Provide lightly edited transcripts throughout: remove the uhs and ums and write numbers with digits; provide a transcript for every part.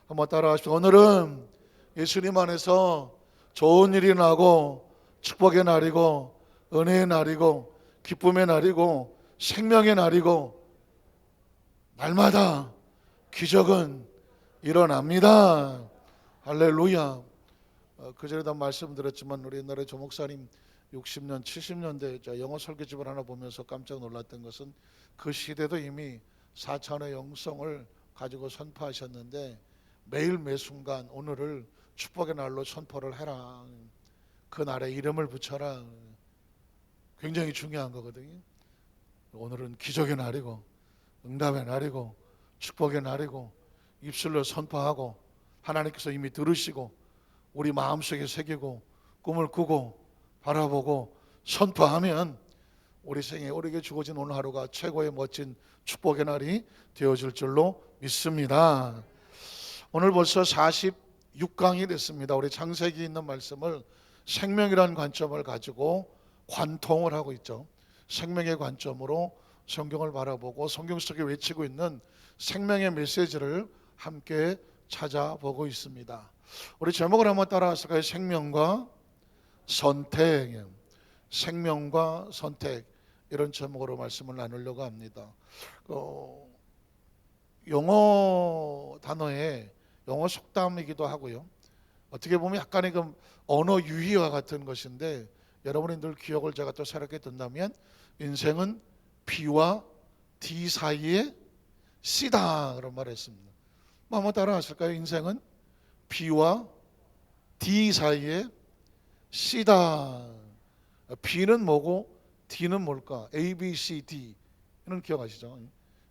한번 따라하십시오. 오늘은 예수님 안에서 좋은 일이 나고 축복의 날이고 은혜의 날이고 기쁨의 날이고 생명의 날이고 날마다 기적은 일어납니다. 할렐루야. 그전에도 말씀드렸지만 우리 옛날에 조 목사님 60년 70년대 영어 설교집을 하나 보면서 깜짝 놀랐던 것은 그 시대도 이미 4차원의 영성을 가지고 선포하셨는데 매일 매순간 오늘을 축복의 날로 선포를 해라. 그 날에 이름을 붙여라. 굉장히 중요한 거거든요. 오늘은 기적의 날이고 응답의 날이고 축복의 날이고 입술로 선포하고 하나님께서 이미 들으시고 우리 마음속에 새기고 꿈을 꾸고 바라보고 선포하면 우리 생에 우리에게 주어진 오늘 하루가 최고의 멋진 축복의 날이 되어질 줄로 믿습니다. 오늘 벌써 46강이 됐습니다. 우리 창세기에 있는 말씀을 생명이라는 관점을 가지고 관통을 하고 있죠. 생명의 관점으로 성경을 바라보고 성경 속에 외치고 있는 생명의 메시지를 함께 찾아보고 있습니다. 우리 제목을 한번 따라하실까요? 생명과 선택. 생명과 선택, 이런 제목으로 말씀을 나누려고 합니다. 영어 단어에 영어 속담이기도 하고요. 어떻게 보면 약간의 그 언어 유희와 같은 것인데 여러분이 늘 기억을 제가 또 새롭게 든다면 인생은 B와 D 사이에 C다 그런 말을 했습니다. 한번 따라 하실까요? 인생은 B와 D 사이에 C다. B는 뭐고 D는 뭘까? A, B, C, D는 기억하시죠?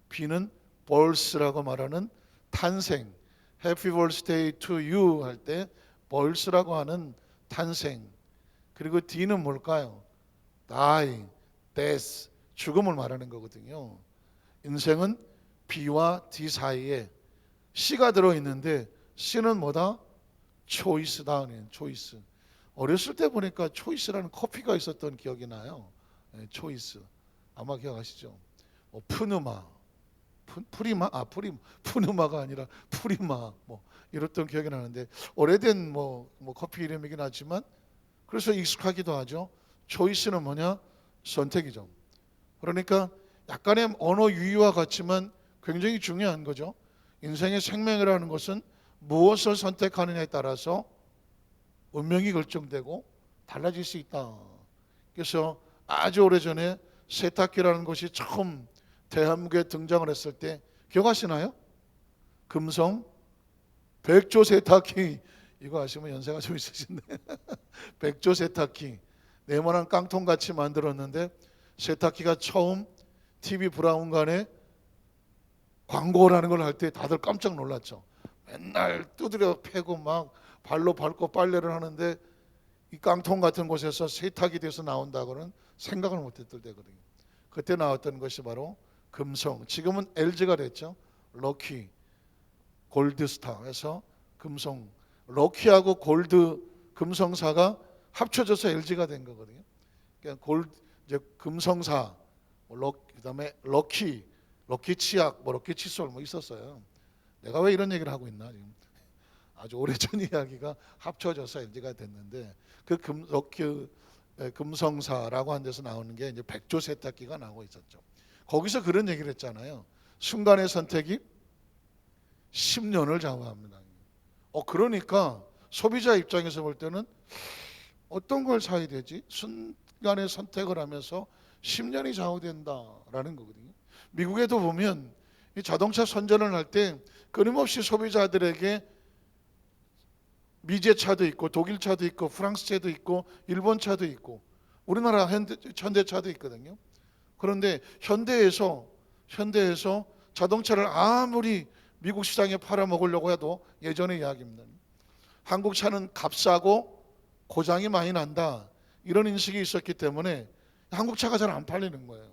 B는 birth라고 말하는 탄생, Happy birthday to you 할 때 birth라고 하는 탄생. 그리고 D는 뭘까요? Die, death, 죽음을 말하는 거거든요. 인생은 B와 D 사이에 C가 들어있는데 C는 뭐다? 초이스다. 초이스. 어렸을 때 보니까 초이스라는 커피가 있었던 기억이 나요. 초이스. 아마 기억하시죠? 푸누마. 프리마? 푸누마가 아니라 프리마. 이랬던 기억이 나는데 오래된 커피 이름이긴 하지만 그래서 익숙하기도 하죠. 초이스는 뭐냐? 선택이죠. 그러니까 약간의 언어 유희와 같지만 굉장히 중요한 거죠. 인생의 생명이라는 것은 무엇을 선택하느냐에 따라서 운명이 결정되고 달라질 수 있다. 그래서 아주 오래전에 세탁기라는 것이 처음 대한민국에 등장을 했을 때 기억하시나요? 금성 백조 세탁기, 이거 아시면 연세가 좀 있으신데 백조 세탁기 네모난 깡통같이 만들었는데 세탁기가 처음 TV 브라운관에 광고라는 걸 할 때 다들 깜짝 놀랐죠. 맨날 두드려 패고 막 발로 밟고 빨래를 하는데 이 깡통 같은 곳에서 세탁이 돼서 나온다고는 생각을 못했을 때거든요. 그때 나왔던 것이 바로 금성, 지금은 LG가 됐죠. 럭키, 골드스타에서 금성, 럭키하고 골드, 금성사가 합쳐져서 LG가 된 거거든요. 그러니까 이제 금성사, 그다음에 럭키 치약, 럭키 칫솔 있었어요. 내가 왜 이런 얘기를 하고 있나 지금. 아주 오래전 이야기가 합쳐져서 LG가 됐는데 그 금성사라고 하는 데서 나오는 게 이제 백조 세탁기가 나오고 있었죠. 거기서 그런 얘기를 했잖아요. 순간의 선택이 10년을 좌우합니다. 그러니까 소비자 입장에서 볼 때는 어떤 걸 사야 되지? 순간의 선택을 하면서 10년이 좌우된다라는 거거든요. 미국에도 보면 이 자동차 선전을 할 때 끊임없이 소비자들에게 미제 차도 있고 독일 차도 있고 프랑스 차도 있고 일본 차도 있고 우리나라 현대차도 있거든요. 그런데 현대에서 자동차를 아무리 미국 시장에 팔아먹으려고 해도 예전의 이야기입니다. 한국 차는 값싸고 고장이 많이 난다, 이런 인식이 있었기 때문에 한국 차가 잘 안 팔리는 거예요.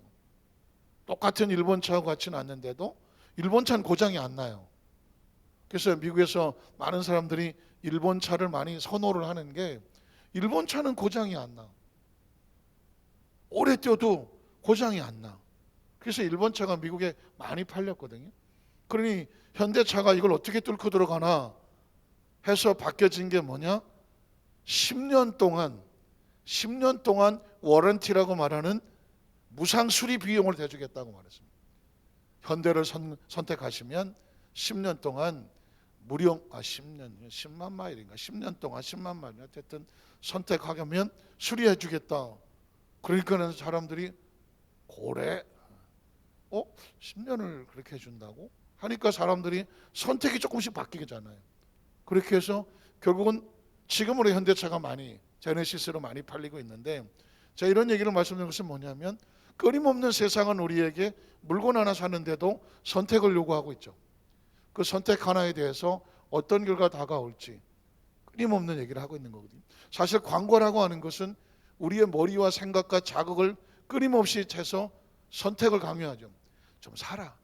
똑같은 일본 차하고 같이 났는데도 일본 차는 고장이 안 나요. 그래서 미국에서 많은 사람들이 일본 차를 많이 선호를 하는 게 일본 차는 고장이 안 나. 오래 뛰어도 고장이 안 나. 그래서 일본 차가 미국에 많이 팔렸거든요. 그러니 현대차가 이걸 어떻게 뚫고 들어가나 해서 바뀌어진 게 뭐냐? 10년 동안 워런티라고 말하는 무상 수리 비용을 대주겠다고 말했습니다. 현대를 선택하시면 10년 동안 무료 10만 마일인가 10년 동안 10만 마일 어쨌든 선택하면 수리해 주겠다. 그러니까는 사람들이 고래 10년을 그렇게 해준다고 하니까 사람들이 선택이 조금씩 바뀌잖아요. 그렇게 해서 결국은 지금으로 현대차가 많이 제네시스로 많이 팔리고 있는데, 제가 이런 얘기를 말씀드리는 것은 뭐냐면 끊임없는 세상은 우리에게 물건 하나 사는데도 선택을 요구하고 있죠. 그 선택 하나에 대해서 어떤 결과가 다가올지 끊임없는 얘기를 하고 있는 거거든요. 사실 광고라고 하는 것은 우리의 머리와 생각과 자극을 끊임없이 해서 선택을 강요하죠. 좀 사라.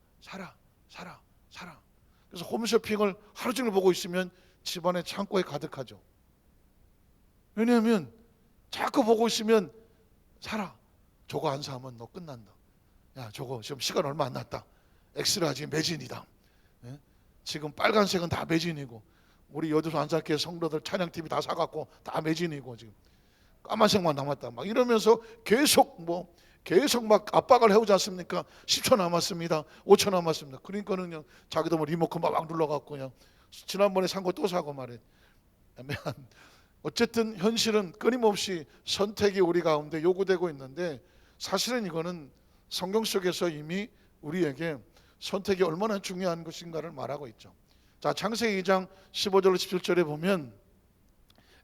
그래서 홈쇼핑을 하루 종일 보고 있으면 집안의 창고에 가득하죠. 왜냐하면 자꾸 보고 있으면 사라. 저거 안 사면 너 끝난다. 야, 저거 지금 시간 얼마 안 났다. 엑스라 지금 매진이다. 예? 지금 빨간색은 다 매진이고, 우리 여도소 안산교회 성도들 찬양 TV 다 사갖고 다 매진이고, 지금 까만색만 남았다. 막 이러면서 계속 막 압박을 해오지 않습니까? 10초 남았습니다. 5초 남았습니다. 그러니까는 그냥 자기도 뭐 리모컨 막 눌러갖고 그냥 지난번에 산 거 또 사고 말해. 어쨌든 현실은 끊임없이 선택이 우리 가운데 요구되고 있는데, 사실은 이거는 성경 속에서 이미 우리에게 선택이 얼마나 중요한 것인가를 말하고 있죠. 자, 창세기 2장 15절 17절에 보면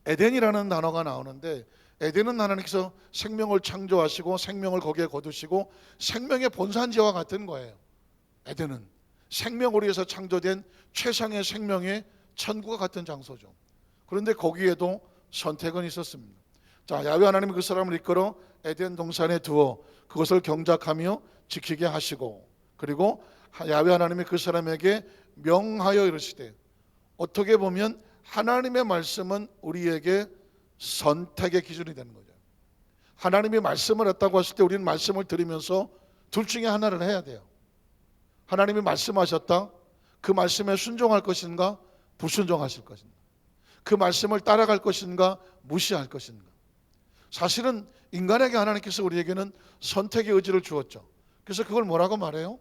에덴이라는 단어가 나오는데, 에덴은 하나님께서 생명을 창조하시고 생명을 거기에 거두시고 생명의 본산지와 같은 거예요. 에덴은 생명으로 위해서 창조된 최상의 생명의 천국과 같은 장소죠. 그런데 거기에도 선택은 있었습니다. 자, 야훼 하나님이 그 사람을 이끌어 에덴 동산에 두어 그것을 경작하며 지키게 하시고, 그리고 야훼 하나님이 그 사람에게 명하여 이르시되, 어떻게 보면 하나님의 말씀은 우리에게 선택의 기준이 되는 거죠. 하나님이 말씀을 했다고 했을 때 우리는 말씀을 들으면서 둘 중에 하나를 해야 돼요. 하나님이 말씀하셨다. 그 말씀에 순종할 것인가 불순종하실 것인가, 그 말씀을 따라갈 것인가 무시할 것인가. 사실은 인간에게 하나님께서 우리에게는 선택의 의지를 주었죠. 그래서 그걸 뭐라고 말해요?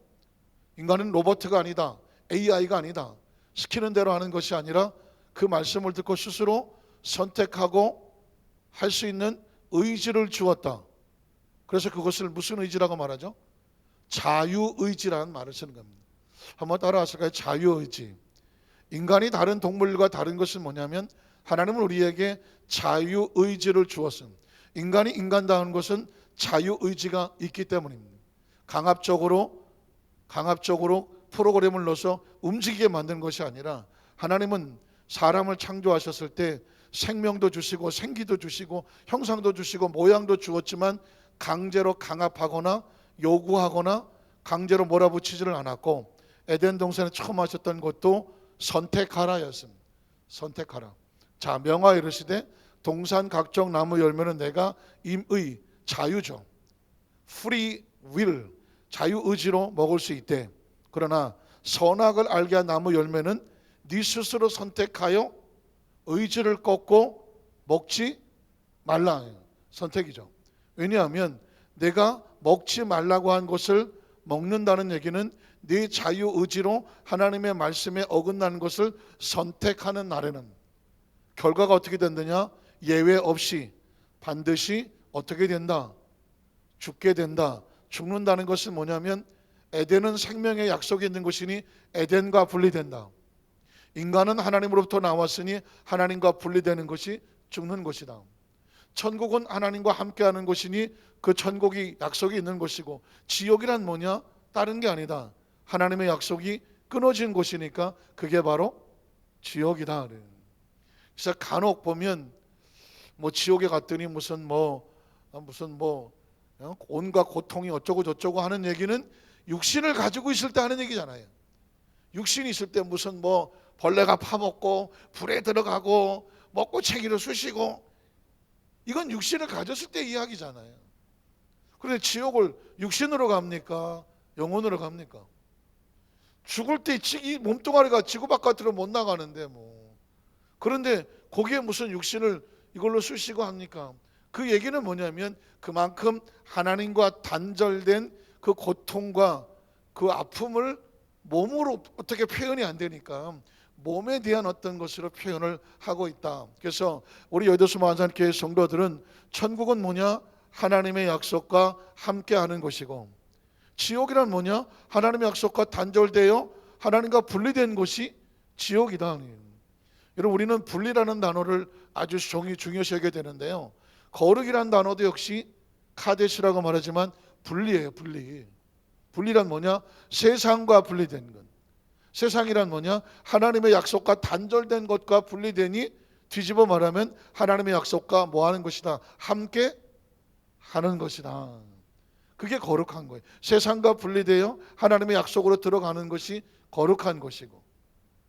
인간은 로봇가 아니다, AI가 아니다, 시키는 대로 하는 것이 아니라 그 말씀을 듣고 스스로 선택하고 할 수 있는 의지를 주었다. 그래서 그것을 무슨 의지라고 말하죠? 자유의지라는 말을 쓰는 겁니다. 한번 따라하실까요? 자유의지. 인간이 다른 동물과 다른 것은 뭐냐면 하나님은 우리에게 자유의지를 주었습니다. 인간이 인간다운 것은 자유의지가 있기 때문입니다. 강압적으로 프로그램을 넣어서 움직이게 만든 것이 아니라, 하나님은 사람을 창조하셨을 때 생명도 주시고 생기도 주시고 형상도 주시고 모양도 주었지만 강제로 강압하거나 요구하거나 강제로 몰아붙이지를 않았고, 에덴 동산에 처음 하셨던 것도 선택하라였습니다. 선택하라. 자, 명하여 이르시되 동산 각종 나무 열매는 내가 임의, 자유죠. free will, 자유의지로 먹을 수 있대. 그러나 선악을 알게 한 나무 열매는 네 스스로 선택하여 의지를 꺾고 먹지 말라. 선택이죠. 왜냐하면 내가 먹지 말라고 한 것을 먹는다는 얘기는 네 자유의지로 하나님의 말씀에 어긋나는 것을 선택하는 날에는 결과가 어떻게 된다냐? 예외 없이 반드시 어떻게 된다? 죽게 된다. 죽는다는 것은 뭐냐면 에덴은 생명의 약속이 있는 것이니 에덴과 분리된다. 인간은 하나님으로부터 나왔으니 하나님과 분리되는 것이 죽는 것이다. 천국은 하나님과 함께하는 것이니 그 천국이 약속이 있는 것이고, 지옥이란 뭐냐? 다른 게 아니다. 하나님의 약속이 끊어진 곳이니까 그게 바로 지옥이다. 그래서 간혹 보면 지옥에 갔더니 무슨 온갖 고통이 어쩌고 저쩌고 하는 얘기는 육신을 가지고 있을 때 하는 얘기잖아요. 육신이 있을 때 무슨 벌레가 파먹고 불에 들어가고 먹고 채기를 쑤시고, 이건 육신을 가졌을 때 이야기잖아요. 그런데 지옥을 육신으로 갑니까? 영혼으로 갑니까? 죽을 때 이 몸뚱아리가 지구 바깥으로 못 나가는데 뭐. 그런데 거기에 무슨 육신을 이걸로 쓰시고 합니까? 그 얘기는 뭐냐면 그만큼 하나님과 단절된 그 고통과 그 아픔을 몸으로 어떻게 표현이 안 되니까 몸에 대한 어떤 것으로 표현을 하고 있다. 그래서 우리 여의도 마한산교회 성도들은 천국은 뭐냐? 하나님의 약속과 함께하는 곳이고, 지옥이란 뭐냐? 하나님의 약속과 단절되어 하나님과 분리된 곳이 지옥이다. 여러분, 우리는 분리라는 단어를 아주 중요시하게 되는데요, 거룩이라는 단어도 역시 카데시라고 말하지만 분리예요. 분리란 뭐냐? 세상과 분리된 것. 세상이란 뭐냐? 하나님의 약속과 단절된 것과 분리되니 뒤집어 말하면 하나님의 약속과 뭐 하는 것이다? 함께 하는 것이다. 그게 거룩한 거예요. 세상과 분리되어 하나님의 약속으로 들어가는 것이 거룩한 것이고,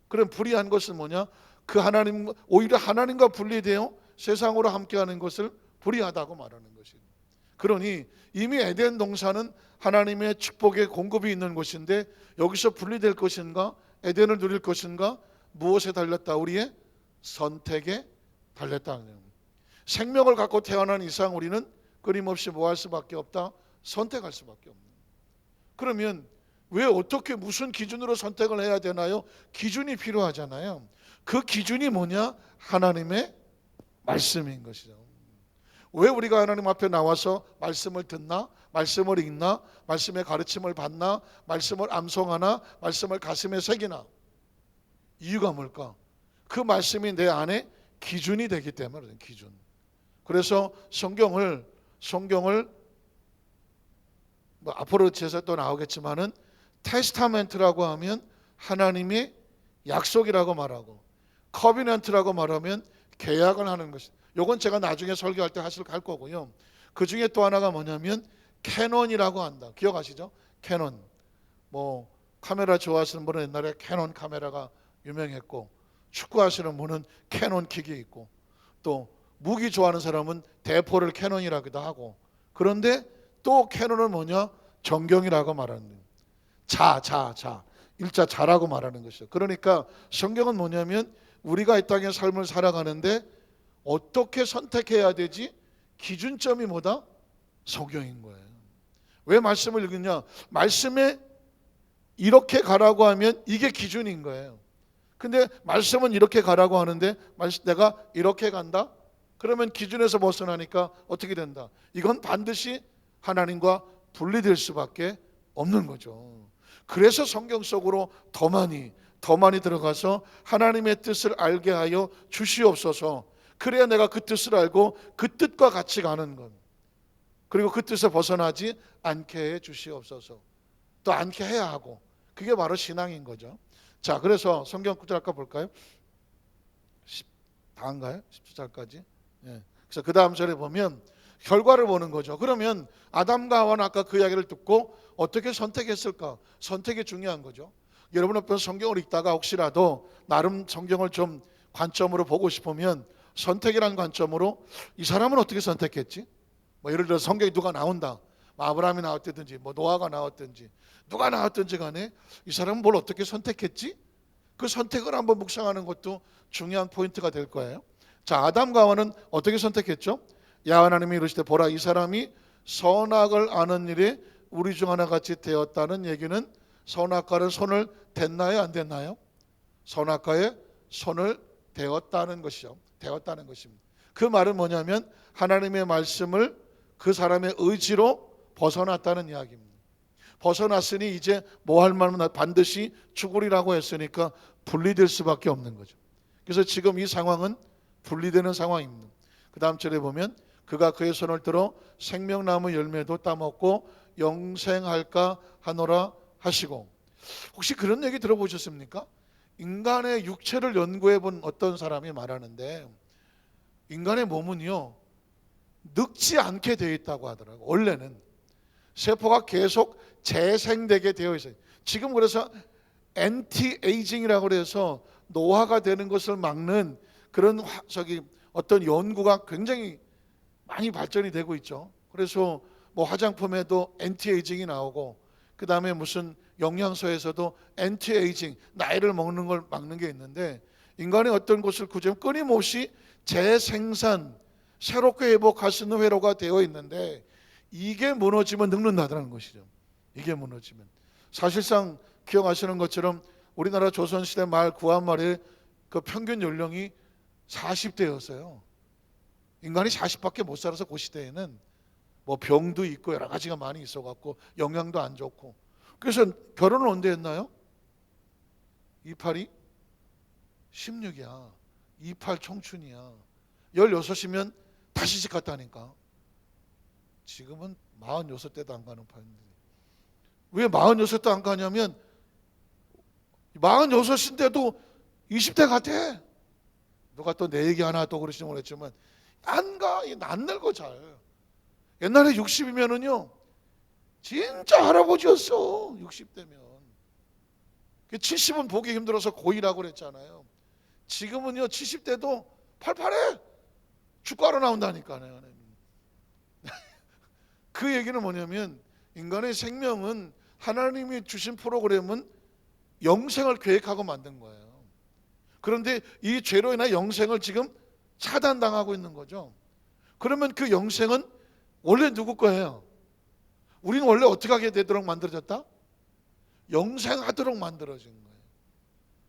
그럼 불의한 것은 뭐냐? 그 하나님, 오히려 하나님과 분리되어 세상으로 함께하는 것을 불의하다고 말하는 것이에요. 그러니 이미 에덴 동산은 하나님의 축복의 공급이 있는 곳인데 여기서 분리될 것인가? 에덴을 누릴 것인가? 무엇에 달렸다? 우리의 선택에 달렸다. 생명을 갖고 태어난 이상 우리는 끊임없이 뭐 할 수밖에 없다? 선택할 수밖에 없는. 그러면 왜 어떻게 무슨 기준으로 선택을 해야 되나요? 기준이 필요하잖아요. 그 기준이 뭐냐? 하나님의 말씀인 것이죠. 왜 우리가 하나님 앞에 나와서 말씀을 듣나? 말씀을 읽나? 말씀의 가르침을 받나? 말씀을 암송하나? 말씀을 가슴에 새기나? 이유가 뭘까? 그 말씀이 내 안에 기준이 되기 때문에. 기준. 그래서 성경을 뭐 앞으로 제사 또 나오겠지만은 테스타멘트라고 하면 하나님의 약속이라고 말하고, 커비넌트라고 말하면 계약을 하는 것이. 요건 제가 나중에 설교할 때 할 거고요. 그 중에 또 하나가 뭐냐면 캐논이라고 한다. 기억하시죠? 캐논. 뭐 카메라 좋아하시는 분은 옛날에 캐논 카메라가 유명했고, 축구하시는 분은 캐논 킥이 있고, 또 무기 좋아하는 사람은 대포를 캐논이라고도 하고. 그런데 또 캐논은 뭐냐? 정경이라고 말하는 거예요. 자. 일자 자라고 말하는 것이죠. 그러니까 성경은 뭐냐면 우리가 이 땅의 삶을 살아가는데 어떻게 선택해야 되지? 기준점이 뭐다? 성경인 거예요. 왜 말씀을 읽느냐? 말씀에 이렇게 가라고 하면 이게 기준인 거예요. 근데 말씀은 이렇게 가라고 하는데 내가 이렇게 간다? 그러면 기준에서 벗어나니까 어떻게 된다? 이건 반드시 하나님과 분리될 수밖에 없는 거죠. 그래서 성경 속으로 더 많이 들어가서 하나님의 뜻을 알게 하여 주시옵소서. 그래야 내가 그 뜻을 알고 그 뜻과 같이 가는 것, 그리고 그 뜻에 벗어나지 않게 해 주시옵소서. 또 않게 해야 하고, 그게 바로 신앙인 거죠. 자, 그래서 성경 구절 아까 볼까요? 다인가요? 10절까지. 예. 그래서 그 다음 절에 보면 결과를 보는 거죠. 그러면 아담과 하와는 아까 그 이야기를 듣고 어떻게 선택했을까? 선택이 중요한 거죠. 여러분 앞에서 성경을 읽다가 혹시라도 나름 성경을 좀 관점으로 보고 싶으면 선택이라는 관점으로 이 사람은 어떻게 선택했지? 뭐 예를 들어 성경에 누가 나온다. 뭐 아브라함이 나왔든지 뭐 노아가 나왔든지 누가 나왔든지 간에 이 사람은 뭘 어떻게 선택했지? 그 선택을 한번 묵상하는 것도 중요한 포인트가 될 거예요. 자, 아담과 하와는 어떻게 선택했죠? 야훼 하나님이 이르시되 보라, 이 사람이 선악을 아는 일에 우리 중 하나같이 되었다는 얘기는 선악과를 손을 댔나요? 안 댔나요? 선악과에 손을 대었다는 것이죠. 되었다는 것입니다. 그 말은 뭐냐면 하나님의 말씀을 그 사람의 의지로 벗어났다는 이야기입니다. 벗어났으니 이제 뭐 할 말은 반드시 죽으리라고 했으니까 분리될 수밖에 없는 거죠. 그래서 지금 이 상황은 분리되는 상황입니다. 그 다음 절에 보면 그가 그의 손을 들어 생명나무 열매도 따먹고 영생할까 하노라 하시고. 혹시 그런 얘기 들어보셨습니까? 인간의 육체를 연구해 본 어떤 사람이 말하는데 인간의 몸은요 늙지 않게 되어 있다고 하더라고요. 원래는 세포가 계속 재생되게 되어 있어요. 지금 그래서 엔티에이징이라고 해서 노화가 되는 것을 막는 그런 어떤 연구가 굉장히 많이 발전이 되고 있죠. 그래서 뭐 화장품에도 엔티에이징이 나오고, 그 다음에 무슨 영양소에서도 엔티에이징, 나이를 먹는 걸 막는 게 있는데, 인간의 어떤 것을 구제하면 끊임없이 재생산, 새롭게 회복할 수 있는 회로가 되어 있는데, 이게 무너지면 늙는다는 것이죠. 이게 무너지면. 사실상 기억하시는 것처럼 우리나라 조선시대 말 구한 말의 그 평균 연령이 40대였어요. 인간이 40밖에 못 살아서 그 시대에는 뭐 병도 있고 여러 가지가 많이 있어갖고 영양도 안 좋고. 그래서 결혼을 언제 했나요? 28이 16이야. 28 청춘이야. 16이면 다시 시집 갔다니까. 지금은 46대도 안 가는 판인데. 왜 46도 안 가냐면 46인데도 20대 같아. 누가 또 내 얘기 하나 또 그러시지 모르겠지만 안 가. 안 늙어 잘. 옛날에 60이면은요 진짜 할아버지였어. 60대면. 70은 보기 힘들어서 고이라고 그랬잖아요. 지금은요 70대도 팔팔해. 축가로 나온다니까요. 그 얘기는 뭐냐면 인간의 생명은 하나님이 주신 프로그램은 영생을 계획하고 만든 거예요. 그런데 이 죄로 인해 영생을 지금 차단당하고 있는 거죠. 그러면 그 영생은 원래 누구 거예요? 우리는 원래 어떻게 하게 되도록 만들어졌다? 영생하도록 만들어진 거예요.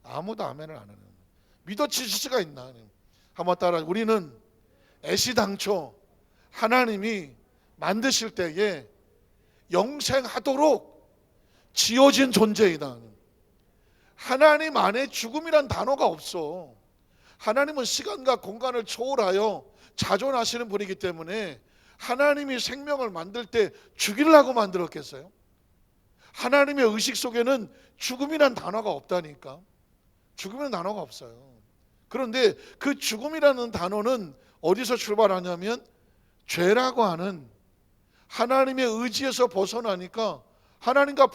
아무도 아멘을 안 하는 거예요. 믿어지실 수가 있나? 한번 따라. 우리는 애시당초 하나님이 만드실 때에 영생하도록 지어진 존재이다. 하나님 안에 죽음이란 단어가 없어. 하나님은 시간과 공간을 초월하여 자존하시는 분이기 때문에 하나님이 생명을 만들 때 죽이려고 만들었겠어요? 하나님의 의식 속에는 죽음이란 단어가 없다니까. 죽음이라는 단어가 없어요. 그런데 그 죽음이라는 단어는 어디서 출발하냐면 죄라고 하는 하나님의 의지에서 벗어나니까 하나님과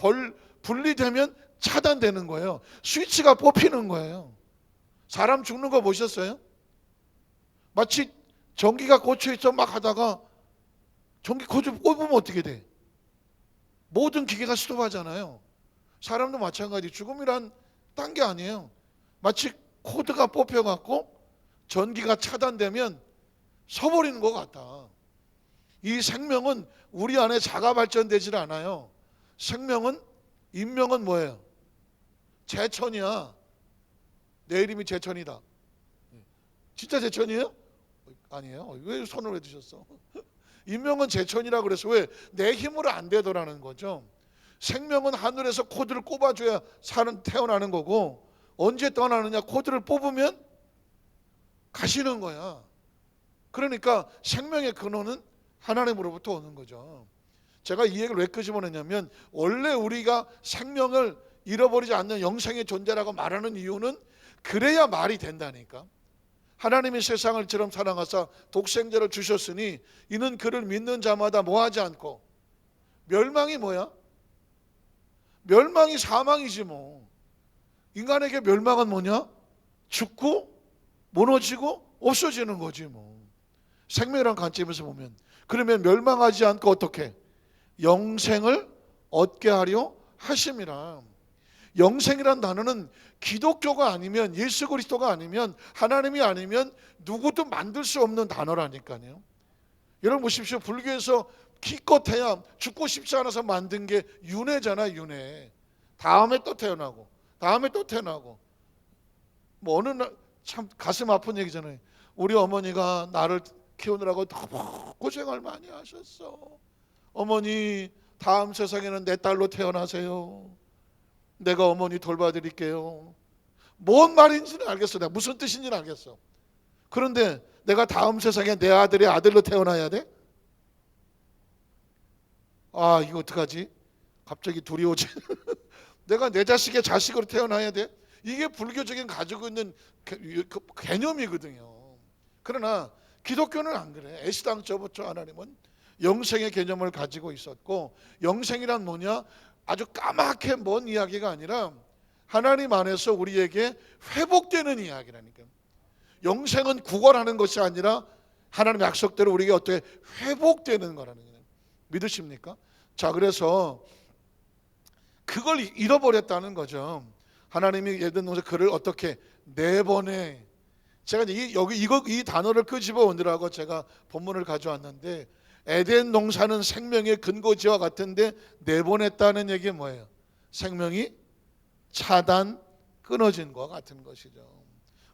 분리되면 차단되는 거예요. 스위치가 뽑히는 거예요. 사람 죽는 거 보셨어요? 마치 전기가 꽂혀있어 막 하다가 전기 코드 뽑으면 어떻게 돼? 모든 기계가 스톱하잖아요. 사람도 마찬가지. 죽음이란 딴 게 아니에요. 마치 코드가 뽑혀갖고 전기가 차단되면 서버리는 것 같다. 이 생명은 우리 안에 자가 발전되질 않아요. 생명은, 인명은 뭐예요? 제천이야. 내 이름이 제천이다. 진짜 제천이에요? 아니에요. 왜 손을 왜 드셨어? 인명은 제천이라고 그래서 왜? 내 힘으로 안 되더라는 거죠. 생명은 하늘에서 코드를 꼽아줘야 태어나는 거고, 언제 떠나느냐? 코드를 뽑으면 가시는 거야. 그러니까 생명의 근원은 하나님으로부터 오는 거죠. 제가 이 얘기를 왜 끄집어내냐면 원래 우리가 생명을 잃어버리지 않는 영생의 존재라고 말하는 이유는 그래야 말이 된다니까. 하나님이 세상을 처럼 사랑하사 독생자를 주셨으니 이는 그를 믿는 자마다 뭐하지 않고, 멸망이 뭐야? 멸망이 사망이지 뭐. 인간에게 멸망은 뭐냐? 죽고 무너지고 없어지는 거지 뭐. 생명이란 관점에서 보면. 그러면 멸망하지 않고 어떻게? 영생을 얻게 하려 하심이라. 영생이란 단어는 기독교가 아니면, 예수 그리스도가 아니면, 하나님이 아니면 누구도 만들 수 없는 단어라니까요. 여러분 보십시오. 불교에서 기껏해야 죽고 싶지 않아서 만든 게 윤회잖아. 윤회. 다음에 또 태어나고 다음에 또 태어나고. 뭐 어느 날 참 가슴 아픈 얘기잖아요. 우리 어머니가 나를 키우느라고 너무 고생을 많이 하셨어. 어머니 다음 세상에는 내 딸로 태어나세요. 내가 어머니 돌봐드릴게요. 뭔 말인지는 알겠어. 내가 무슨 뜻인지는 알겠어. 그런데 내가 다음 세상에 내 아들의 아들로 태어나야 돼? 아, 이거 어떡하지? 갑자기 둘이 오지. 내가 내 자식의 자식으로 태어나야 돼? 이게 불교적인 가지고 있는 개념이거든요. 그러나 기독교는 안 그래. 애시당초부터 하나님은 영생의 개념을 가지고 있었고, 영생이란 뭐냐? 아주 까맣게 먼 이야기가 아니라 하나님 안에서 우리에게 회복되는 이야기라니까. 영생은 구걸하는 것이 아니라 하나님 약속대로 우리에게 어떻게 회복되는 거라는 거예요. 믿으십니까? 자, 그래서 그걸 잃어버렸다는 거죠. 하나님이 에덴 동산 그를 어떻게 네 번에, 제가 이 단어를 끄집어 오느라고 제가 본문을 가져왔는데, 에덴 동산은 생명의 근거지와 같은데 네 번 했다는 얘기 뭐예요? 생명이 차단 끊어진 것 같은 것이죠.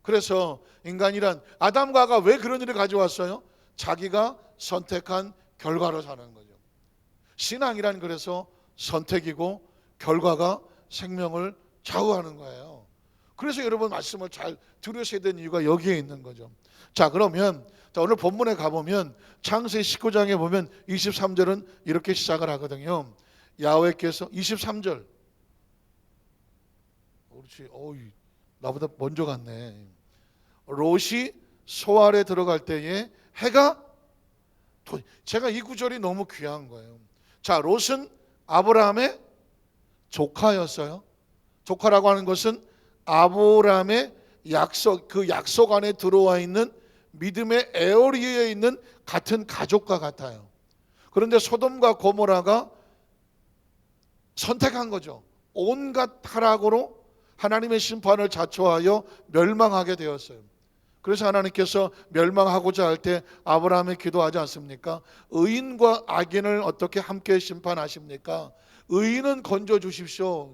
그래서 인간이란, 아담과 하가 왜 그런 일을 가져왔어요? 자기가 선택한 결과로 사는 거죠. 신앙이란 그래서 선택이고 결과가 생명을 좌우하는 거예요. 그래서 여러분 말씀을 잘 들으셔야 되는 이유가 여기에 있는 거죠. 자, 그러면 오늘 본문에 가보면 창세기 19장에 보면 23절은 이렇게 시작을 하거든요. 야훼께서 23절, 그렇지, 나보다 먼저 갔네. 롯이 소알에 들어갈 때에 해가, 제가 이 구절이 너무 귀한 거예요. 자, 롯은 아브라함의 조카였어요. 조카라고 하는 것은 아브라함의 약속, 그 약속 안에 들어와 있는 믿음의 에어리에 있는 같은 가족과 같아요. 그런데 소돔과 고모라가 선택한 거죠. 온갖 타락으로 하나님의 심판을 자초하여 멸망하게 되었어요. 그래서 하나님께서 멸망하고자 할 때 아브라함이 기도하지 않습니까? 의인과 악인을 어떻게 함께 심판하십니까? 의인은 건져 주십시오.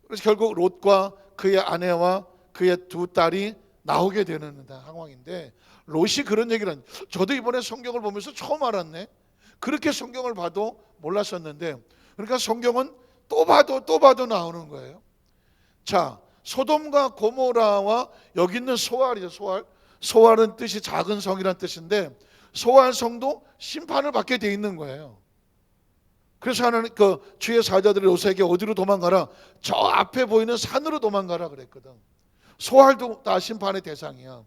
그래서 결국 롯과 그의 아내와 그의 두 딸이 나오게 되는 상황인데, 롯이 그런 얘기를 하는, 저도 이번에 성경을 보면서 처음 알았네. 그렇게 성경을 봐도 몰랐었는데, 그러니까 성경은 또 봐도 나오는 거예요. 자, 소돔과 고모라와 여기 있는 소알이죠. 소알은 뜻이 작은 성이란 뜻인데, 소알 성도 심판을 받게 돼 있는 거예요. 그래서 하나님 주의 사자들이 롯에게 어디로 도망가라? 저 앞에 보이는 산으로 도망가라 그랬거든. 소알도 다 심판의 대상이야.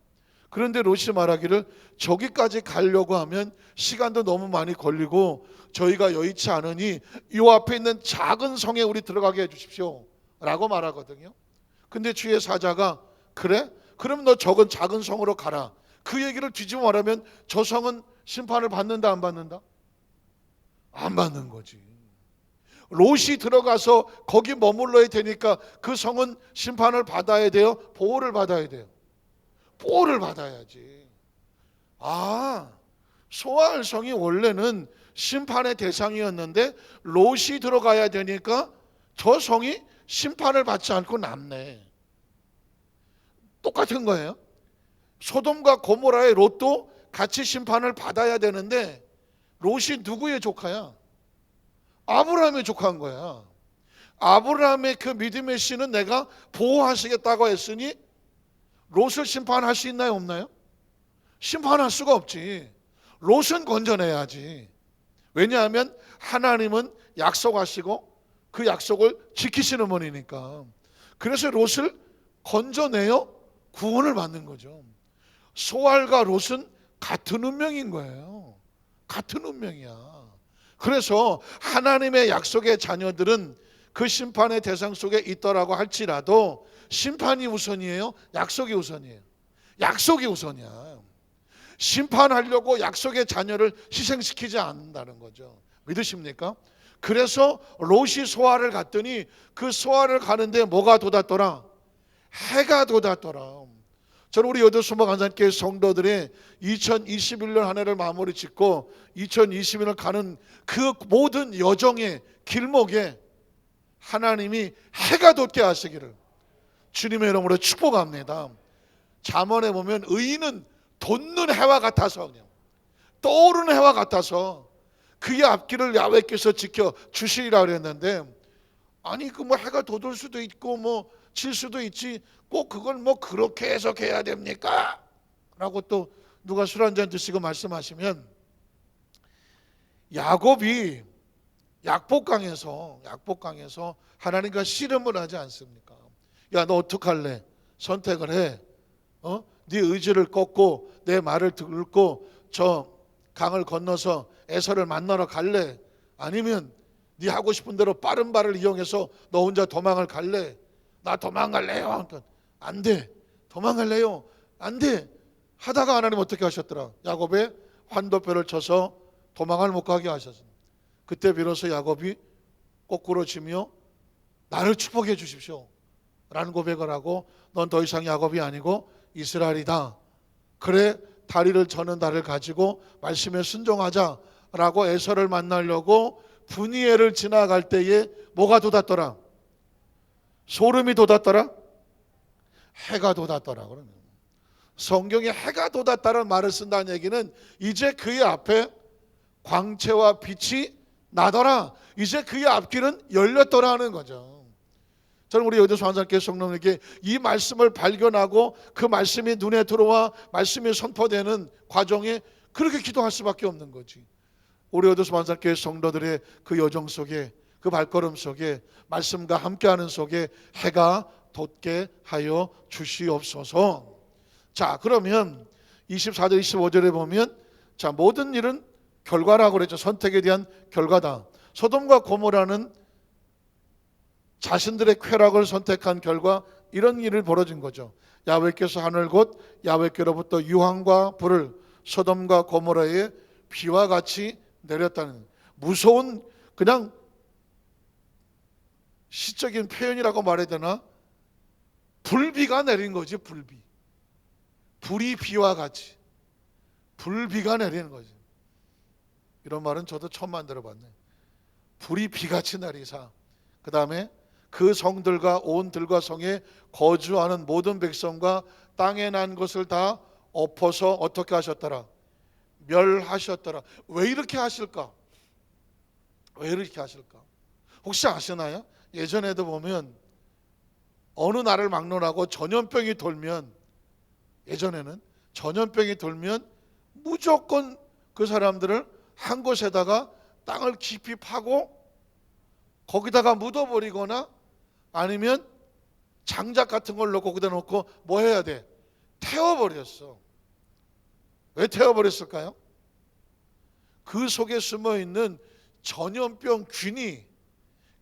그런데 롯이 말하기를, 저기까지 가려고 하면 시간도 너무 많이 걸리고 저희가 여의치 않으니 이 앞에 있는 작은 성에 우리 들어가게 해주십시오 라고 말하거든요. 근데 주의 사자가, 그래? 그럼 너 적은 작은 성으로 가라. 그 얘기를 뒤집어 말하면 저 성은 심판을 받는다 안 받는다? 안 받는 거지. 롯이 들어가서 거기 머물러야 되니까 그 성은 심판을 받아야 돼요? 보호를 받아야 돼요? 보호를 받아야지. 소알 성이 원래는 심판의 대상이었는데 롯이 들어가야 되니까 저 성이 심판을 받지 않고 남네. 똑같은 거예요. 소돔과 고모라의 롯도 같이 심판을 받아야 되는데 롯이 누구의 조카야? 아브라함의 조카인 거야. 아브라함의 그 믿음의 씨는 내가 보호하시겠다고 했으니 롯을 심판할 수 있나요, 없나요? 심판할 수가 없지. 롯은 건져내야지. 왜냐하면 하나님은 약속하시고 그 약속을 지키시는 분이니까. 그래서 롯을 건져내어 구원을 받는 거죠. 소알과 롯은 같은 운명인 거예요. 같은 운명이야. 그래서 하나님의 약속의 자녀들은 그 심판의 대상 속에 있더라고 할지라도 심판이 우선이에요? 약속이 우선이에요? 약속이 우선이야. 심판하려고 약속의 자녀를 희생시키지 않는다는 거죠. 믿으십니까? 그래서 롯이 소알을 갔더니 그 소알을 가는데 뭐가 돋았더라? 해가 돋았더라. 저는 우리 여도수목 간사님께 성도들의 2021년 한 해를 마무리 짓고 2022년 가는 그 모든 여정의 길목에 하나님이 해가 돋게 하시기를 주님의 이름으로 축복합니다. 잠언에 보면 의인은 돋는 해와 같아서, 그냥 떠오르는 해와 같아서 그의 앞길을 야훼께서 지켜 주시리라 그랬는데, 아니 그 뭐 해가 돋을 수도 있고 뭐 질 수도 있지, 꼭 그걸 뭐 그렇게 해석해야 됩니까? 라고 또 누가 술 한잔 드시고 말씀하시면, 야곱이 약복강에서 하나님과 씨름을 하지 않습니까? 야, 너 어떡할래? 선택을 해. 네 의지를 꺾고 내 말을 듣고 저 강을 건너서 에서를 만나러 갈래? 아니면 네 하고 싶은 대로 빠른 발을 이용해서 너 혼자 도망을 갈래? 나 도망갈래요. 그러니까 안 돼. 도망갈래요. 안 돼. 하다가 하나님 어떻게 하셨더라? 야곱의 환도뼈를 쳐서 도망을 못 가게 하셨습니다. 그때 비로소 야곱이 거꾸로 지며 나를 축복해 주십시오 라는 고백을 하고, 넌 더 이상 야곱이 아니고 이스라엘이다. 그래, 다리를 저는 달을 가지고 말씀에 순종하자라고 에서를 만나려고 분이엘을 지나갈 때에 뭐가 돋았더라? 소름이 돋았더라? 해가 돋았더라. 그러면 성경에 해가 돋았다는 말을 쓴다는 얘기는 이제 그의 앞에 광채와 빛이 나더라, 이제 그의 앞길은 열렸더라 하는 거죠. 저는 우리 여기서 한산교회 성도님에게 이 말씀을 발견하고 그 말씀이 눈에 들어와 말씀이 선포되는 과정에 그렇게 기도할 수밖에 없는 거지. 우리 여기서 한산교회 성도들의 그 여정 속에, 그 발걸음 속에, 말씀과 함께하는 속에 해가 돋게 하여 주시옵소서. 자, 그러면 24절 25절에 보면, 자, 모든 일은 결과라고 그랬죠. 선택에 대한 결과다. 소돔과 고모라는 자신들의 쾌락을 선택한 결과 이런 일이 벌어진 거죠. 야훼께서 하늘 곧 야훼께로부터 유황과 불을 소돔과 고모라에 비와 같이 내렸다는, 무서운, 그냥 시적인 표현이라고 말해야 되나? 불비가 내린 거지. 불이 비와 같이, 불비가 내리는 거지. 이런 말은 저도 처음 만들어봤네. 불이 비같이 내리사, 그 다음에 그 성들과 온 들과 성에 거주하는 모든 백성과 땅에 난 것을 다 엎어서 어떻게 하셨더라? 멸하셨더라. 왜 이렇게 하실까? 왜 이렇게 하실까? 혹시 아시나요? 예전에도 보면 어느 나라를 막론하고 전염병이 돌면, 예전에는 전염병이 돌면 무조건 그 사람들을 한 곳에다가 땅을 깊이 파고 거기다가 묻어버리거나 아니면 장작 같은 걸 넣고 거기다 놓고 뭐 해야 돼? 태워버렸어. 왜 태워버렸을까요? 그 속에 숨어있는 전염병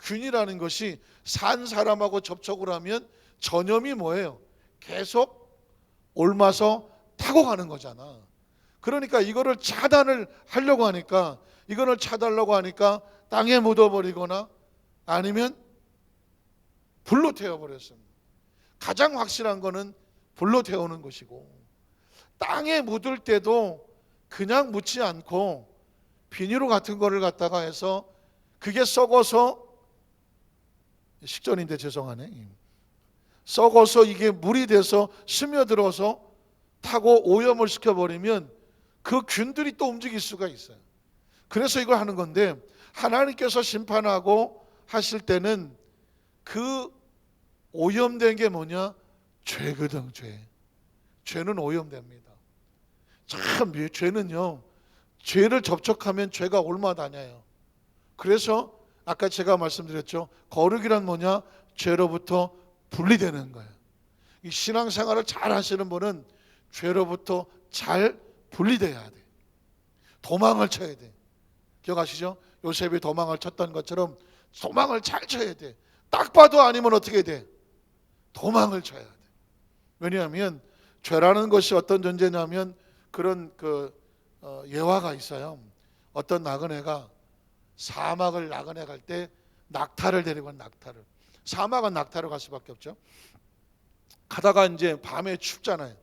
균이라는 것이 산 사람하고 접촉을 하면 전염이 뭐예요? 계속 옮아서 타고 가는 거잖아. 그러니까 이거를 차단을 하려고 하니까, 이거를 차단하려고 하니까 땅에 묻어버리거나 아니면 불로 태워버렸습니다. 가장 확실한 거는 불로 태우는 것이고, 땅에 묻을 때도 그냥 묻지 않고 비닐로 같은 거를 갖다가 해서 그게 썩어서, 식전인데 죄송하네, 썩어서 이게 물이 돼서 스며들어서 타고 오염을 시켜버리면 그 균들이 또 움직일 수가 있어요. 그래서 이걸 하는 건데, 하나님께서 심판하고 하실 때는 그 오염된 게 뭐냐? 죄거든. 죄는 오염됩니다. 참, 죄는요, 죄를 접촉하면 죄가 옮아다녀요. 그래서 아까 제가 말씀드렸죠. 거룩이란 뭐냐? 죄로부터 분리되는 거예요. 이 신앙생활을 잘 하시는 분은 죄로부터 잘 분리돼야 돼. 도망을 쳐야 돼. 기억하시죠? 요셉이 도망을 쳤던 것처럼 도망을 잘 쳐야 돼. 딱 봐도 아니면 어떻게 돼? 도망을 쳐야 돼. 왜냐하면 죄라는 것이 어떤 존재냐면 그런 예화가 있어요. 어떤 나그네가 사막을 나그네 갈 때 낙타를 데리고 간, 낙타를. 사막은 낙타로 갈 수밖에 없죠. 가다가 이제 밤에 춥잖아요.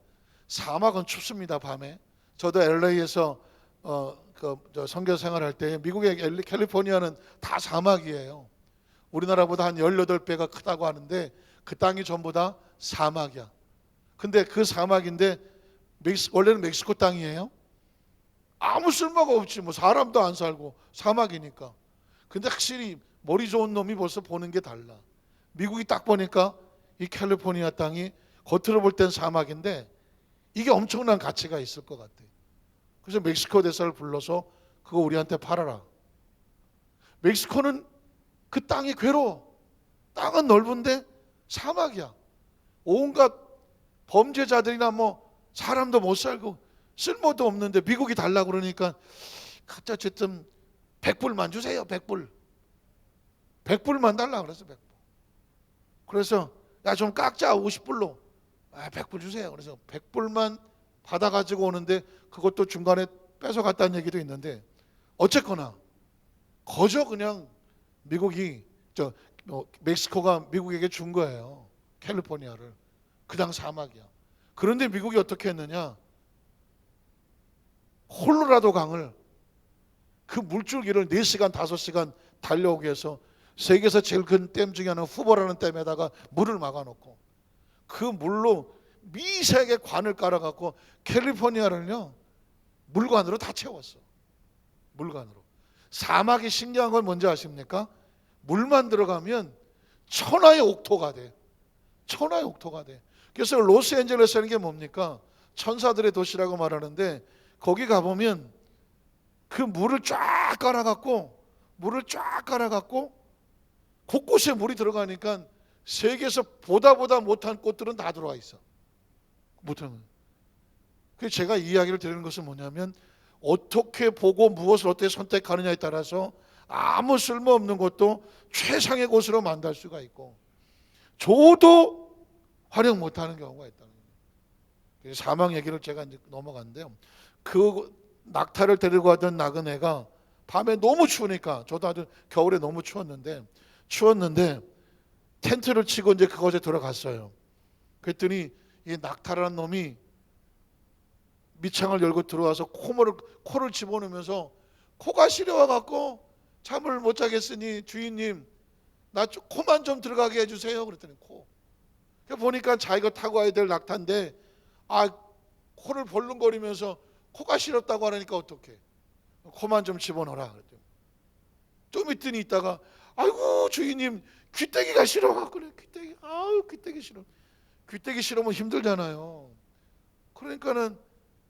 사막은 춥습니다, 밤에. 저도 LA에서 선교 생활할 때 미국의 캘리포니아는 다 사막이에요. 우리나라보다 한 18배가 크다고 하는데 그 땅이 전부 다 사막이야. 근데 그 사막인데 원래는 멕시코 땅이에요. 아무 쓸모가 없지, 뭐 사람도 안 살고 사막이니까. 근데 확실히 머리 좋은 놈이 벌써 보는 게 달라. 미국이 딱 보니까 이 캘리포니아 땅이 겉으로 볼 땐 사막인데 이게 엄청난 가치가 있을 것 같아. 그래서 멕시코 대사를 불러서 그거 우리한테 팔아라. 멕시코는 그 땅이 괴로워. 땅은 넓은데 사막이야. 온갖 범죄자들이나 뭐 사람도 못 살고 쓸모도 없는데 미국이 달라고 그러니까 각자 어쨌든 100불만 주세요. 100불만 달라고 그래서 100불. 그래서 야 좀 깎자 50불로. 100불 주세요. 그래서 100불만 받아가지고 오는데 그것도 중간에 뺏어갔다는 얘기도 있는데 어쨌거나 거저 그냥 미국이 멕시코가 미국에게 준 거예요. 캘리포니아를. 그냥 사막이야. 그런데 미국이 어떻게 했느냐? 콜로라도 강을 그 물줄기를 4시간 5시간 달려오게 해서 세계에서 제일 큰 댐 중에 하나는 후보라는 댐에다가 물을 막아놓고 그 물로 미세하게 관을 깔아갖고 캘리포니아를요 물관으로 다 채웠어. 물관으로. 사막이 신기한 건 뭔지 아십니까? 물만 들어가면 천하의 옥토가 돼. 천하의 옥토가 돼. 그래서 로스앤젤레스라는 게 뭡니까? 천사들의 도시라고 말하는데 거기 가보면 그 물을 쫙 깔아갖고 곳곳에 물이 들어가니까 세계에서 보다 못한 꽃들은 다 들어와 있어. 못하는. 그래서 제가 이 이야기를 드리는 것은 뭐냐면 어떻게 보고 무엇을 어떻게 선택하느냐에 따라서 아무 쓸모없는 곳도 최상의 곳으로 만들 수가 있고 줘도 활용 못하는 경우가 있다는 거예요. 사망 얘기를 제가 이제 넘어갔는데요. 그 낙타를 데리고 가던 나그네가 밤에 너무 추우니까 저도 아주 겨울에 너무 추웠는데 텐트를 치고 이제 그곳에 들어갔어요. 그랬더니 이 낙타라는 놈이 밑창을 열고 들어와서 코를 집어넣으면서 코가 시려워갖고 잠을 못 자겠으니 주인님 나 코만 좀 들어가게 해주세요. 그랬더니 코. 보니까 자기가 타고 와야 될 낙타인데 코를 벌렁거리면서 코가 시렸다고 하니까 어떡해. 코만 좀 집어넣어라. 그랬더니 좀 있더니 있다가 아이고 주인님 귀때기가 싫어. 그래 귀때기 싫어. 귀때기 싫으면 힘들잖아요. 그러니까는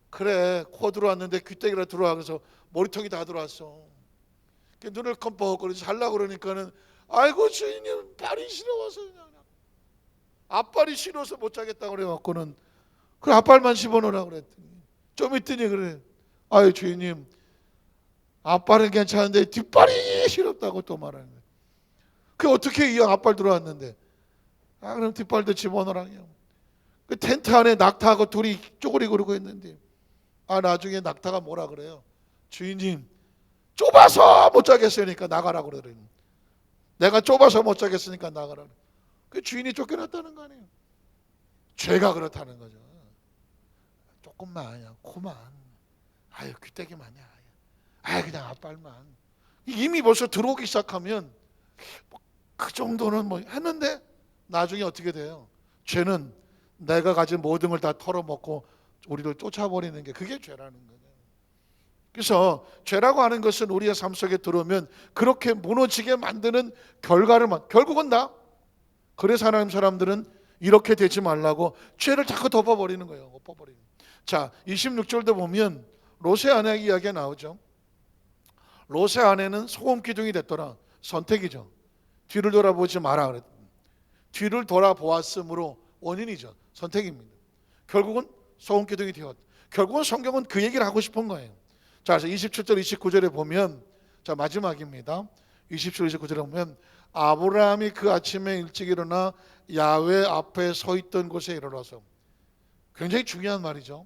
그래 코 들어왔는데 귀때기라 들어와서 머리통이 다 들어왔어. 눈을 껌뻑거리지 잘라 그러니까는 아이고 주인님 발이 시려워서 그냥 앞발이 시려워서 못 자겠다 그래갖고는 그 앞발만 집어넣으라 그랬더니 좀 있더니 그래 아유 주인님 앞발은 괜찮은데 뒷발이 시렵다고 또 말하는 거예요. 그 어떻게 이 앞발 들어왔는데 그럼 뒷발도 집어넣으라요. 그 텐트 안에 낙타하고 둘이 쪼그리고 그러고 있는데 나중에 낙타가 뭐라 그래요? 주인님 좁아서 못 자겠으니까 나가라고 그러더니 내가 좁아서 못 자겠으니까 나가라. 그 주인이 쫓겨났다는 거 아니에요. 죄가 그렇다는 거죠. 조금만 코만 귀때기만이야. 그냥 앞발만. 이미 벌써 들어오기 시작하면 그 정도는 뭐 했는데 나중에 어떻게 돼요? 죄는 내가 가진 모든 걸 다 털어먹고 우리를 쫓아버리는 게 그게 죄라는 거예요. 그래서 죄라고 하는 것은 우리의 삶 속에 들어오면 그렇게 무너지게 만드는 결국은 다. 그래서 하나님 사람들은 이렇게 되지 말라고 죄를 자꾸 덮어버리는 거예요. 자 26절도 보면 롯의 아내 이야기가 나오죠. 롯의 아내는 소금 기둥이 됐더라. 선택이죠. 뒤를 돌아보지 마라 그랬더니 뒤를 돌아보았으므로 원인이죠. 선택입니다. 결국은 소금 기둥이 되었다. 결국은 성경은 그 얘기를 하고 싶은 거예요. 자, 27절 29절에 보면 자 마지막입니다. 27절 29절에 보면 아브라함이 그 아침에 일찍 일어나 야훼 앞에 서 있던 곳에 이르러서 굉장히 중요한 말이죠.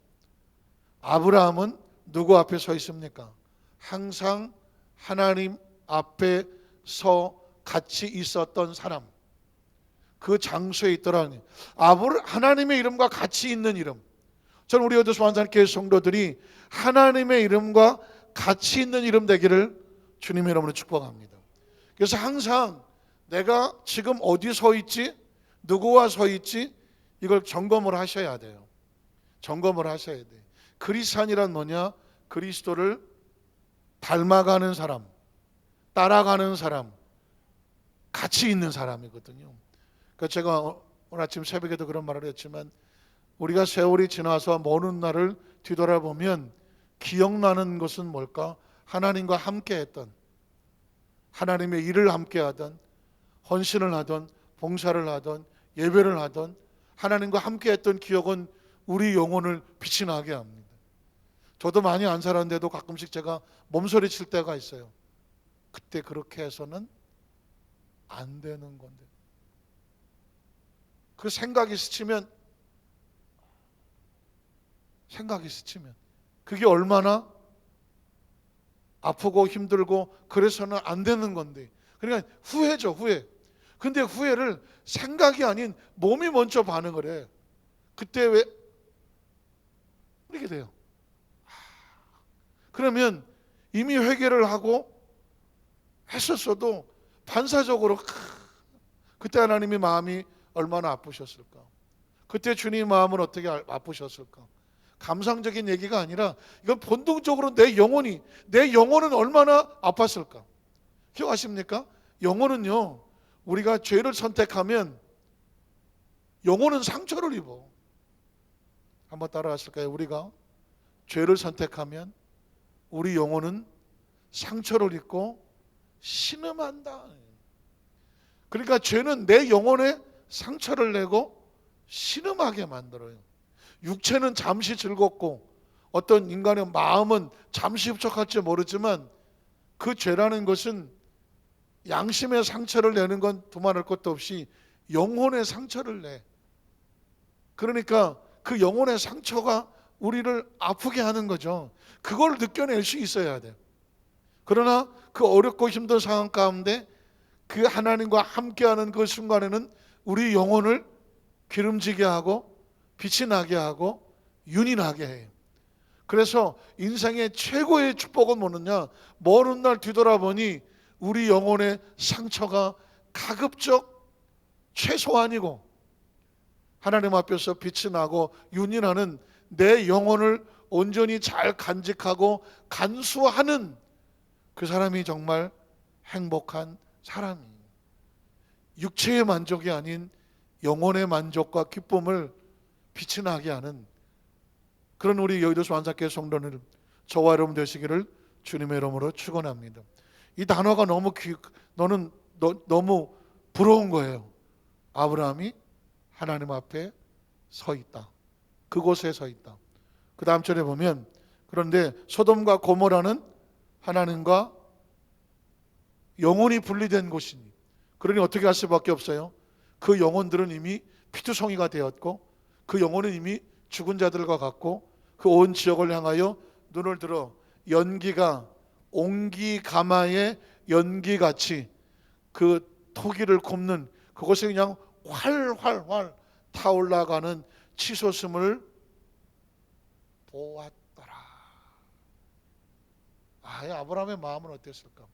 아브라함은 누구 앞에 서 있습니까? 항상 하나님 앞에 서 같이 있었던 사람. 그 장소에 있더라니. 하나님의 이름과 같이 있는 이름. 저는 우리 어드스 완산교회 성도들이 하나님의 이름과 같이 있는 이름 되기를 주님의 이름으로 축복합니다. 그래서 항상 내가 지금 어디 서 있지? 누구와 서 있지? 이걸 점검을 하셔야 돼요. 점검을 하셔야 돼. 그리스도인이란 뭐냐? 그리스도를 닮아가는 사람, 따라가는 사람, 같이 있는 사람이거든요. 그러니까 제가 오늘 아침 새벽에도 그런 말을 했지만 우리가 세월이 지나서 먼 훗날을 뒤돌아보면 기억나는 것은 뭘까? 하나님과 함께했던, 하나님의 일을 함께하던, 헌신을 하던, 봉사를 하던, 예배를 하던, 하나님과 함께했던 기억은 우리 영혼을 빛이 나게 합니다. 저도 많이 안 살았는데도 가끔씩 제가 몸소리 칠 때가 있어요. 그때 그렇게 해서는 안 되는 건데. 그 생각이 스치면 그게 얼마나 아프고 힘들고 그래서는 안 되는 건데. 그러니까 후회죠, 후회. 근데 후회를 생각이 아닌 몸이 먼저 반응을 해. 그때 왜 이렇게 돼요? 그러면 이미 회개를 하고 했었어도 반사적으로 그때 하나님의 마음이 얼마나 아프셨을까? 그때 주님 마음은 어떻게 아프셨을까? 감상적인 얘기가 아니라 이건 본능적으로 내 영혼은 얼마나 아팠을까? 기억하십니까? 영혼은요, 우리가 죄를 선택하면 영혼은 상처를 입어. 한번 따라하실까요? 우리가 죄를 선택하면 우리 영혼은 상처를 입고 신음한다. 그러니까 죄는 내 영혼에 상처를 내고 신음하게 만들어요. 육체는 잠시 즐겁고 어떤 인간의 마음은 잠시 흡족할지 모르지만 그 죄라는 것은 양심의 상처를 내는 건 두말할 것도 없이 영혼의 상처를 내. 그러니까 그 영혼의 상처가 우리를 아프게 하는 거죠. 그걸 느껴낼 수 있어야 돼. 그러나 그 어렵고 힘든 상황 가운데 그 하나님과 함께하는 그 순간에는 우리 영혼을 기름지게 하고 빛이 나게 하고 윤이 나게 해요. 그래서 인생의 최고의 축복은 뭐느냐? 먼 훗날 뒤돌아보니 우리 영혼의 상처가 가급적 최소한이고 하나님 앞에서 빛이 나고 윤이 나는 내 영혼을 온전히 잘 간직하고 간수하는 그 사람이 정말 행복한 사람이에요. 육체의 만족이 아닌 영혼의 만족과 기쁨을 빛이 나게 하는 그런 우리 여의도 안산교회 성도들 저와 여러분 되시기를 주님의 이름으로 축원합니다. 이 단어가 너무 부러운 거예요. 아브라함이 하나님 앞에 서 있다. 그곳에 서 있다. 그 다음 절에 보면 그런데 소돔과 고모라는 하나님과 영혼이 분리된 곳이니 그러니 어떻게 할 수밖에 없어요. 그 영혼들은 이미 피투성이가 되었고 그 영혼은 이미 죽은 자들과 같고 그 온 지역을 향하여 눈을 들어 연기가 옹기가마의 연기같이 그 토기를 굽는 그곳에 그냥 활활활 타올라가는 치솟음을 보았더라. 아브라함의 마음은 어땠을까?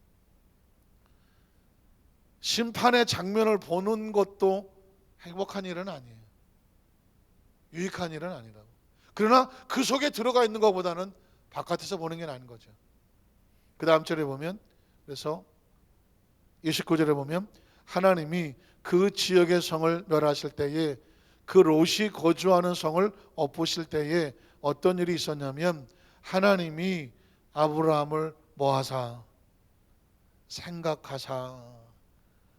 심판의 장면을 보는 것도 행복한 일은 아니에요. 유익한 일은 아니라고. 그러나 그 속에 들어가 있는 것보다는 바깥에서 보는 게 나은 거죠. 그 다음 절에 보면 그래서 29절에 보면 하나님이 그 지역의 성을 멸하실 때에 그 롯이 거주하는 성을 엎으실 때에 어떤 일이 있었냐면 하나님이 아브라함을 뭐하사 생각하사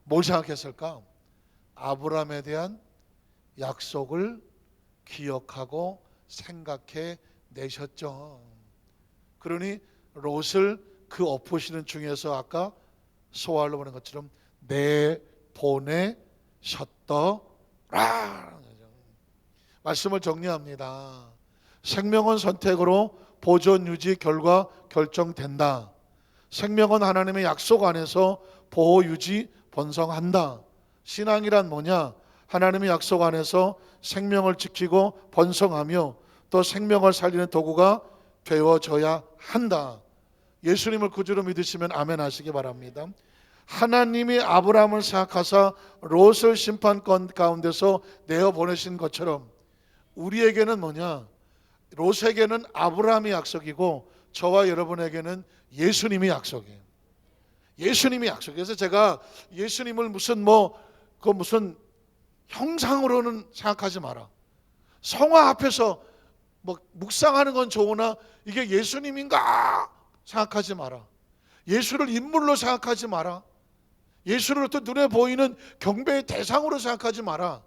뭘 생각했을까? 아브라함에 대한 약속을 기억하고 생각해 내셨죠. 그러니 롯을 그 엎으시는 중에서 아까 소알로 보는 것처럼 내보내셨더라. 말씀을 정리합니다. 생명은 선택으로 보존 유지 결과 결정된다. 생명은 하나님의 약속 안에서 보호 유지 번성한다. 신앙이란 뭐냐? 하나님의 약속 안에서 생명을 지키고 번성하며 또 생명을 살리는 도구가 되어져야 한다. 예수님을 구주로 믿으시면 아멘 하시기 바랍니다. 하나님이 아브라함을 생각하사 롯을 심판권 가운데서 내어보내신 것처럼 우리에게는 뭐냐? 롯에게는 아브라함이 약속이고 저와 여러분에게는 예수님이 약속이에요. 예수님이 약속. 그래서 제가 예수님을 무슨 형상으로는 생각하지 마라. 성화 앞에서 묵상하는 건 좋으나 이게 예수님인가 생각하지 마라. 예수를 인물로 생각하지 마라. 예수를 어떤 눈에 보이는 경배의 대상으로 생각하지 마라.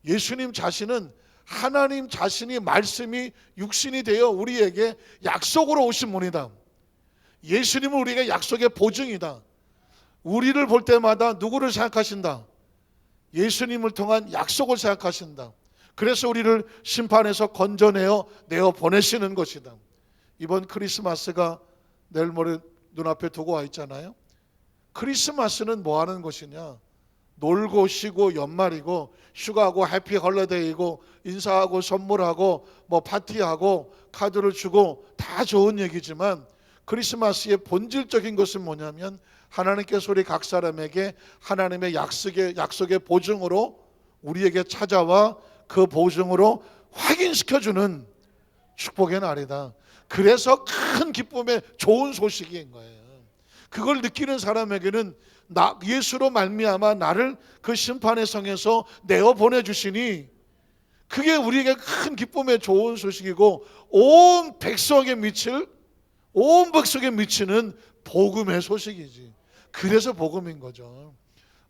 예수님 자신은 하나님 자신이 말씀이 육신이 되어 우리에게 약속으로 오신 분이다. 예수님은 우리에게 약속의 보증이다. 우리를 볼 때마다 누구를 생각하신다? 예수님을 통한 약속을 생각하신다. 그래서 우리를 심판에서 건져내어 보내시는 것이다. 이번 크리스마스가 내일 모레 눈앞에 두고 와 있잖아요. 크리스마스는 뭐 하는 것이냐? 놀고 쉬고 연말이고 휴가고 해피 헐리데이고 인사하고 선물하고 뭐 파티하고 카드를 주고 다 좋은 얘기지만 크리스마스의 본질적인 것은 뭐냐면 하나님께서 우리 각 사람에게 하나님의 약속의 보증으로 우리에게 찾아와 그 보증으로 확인시켜주는 축복의 날이다. 그래서 큰 기쁨의 좋은 소식인 거예요. 그걸 느끼는 사람에게는 예수로 말미암아 나를 그 심판의 성에서 내어 보내주시니 그게 우리에게 큰 기쁨의 좋은 소식이고 온 백성에 미치는 복음의 소식이지. 그래서 복음인 거죠.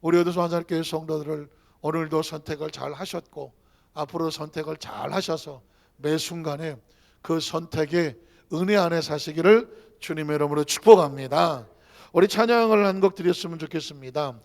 우리 어디서 한산교회 성도들을 오늘도 선택을 잘 하셨고 앞으로 선택을 잘 하셔서 매 순간에 그 선택의 은혜 안에 사시기를 주님의 이름으로 축복합니다. 우리 찬양을 한 곡 드렸으면 좋겠습니다.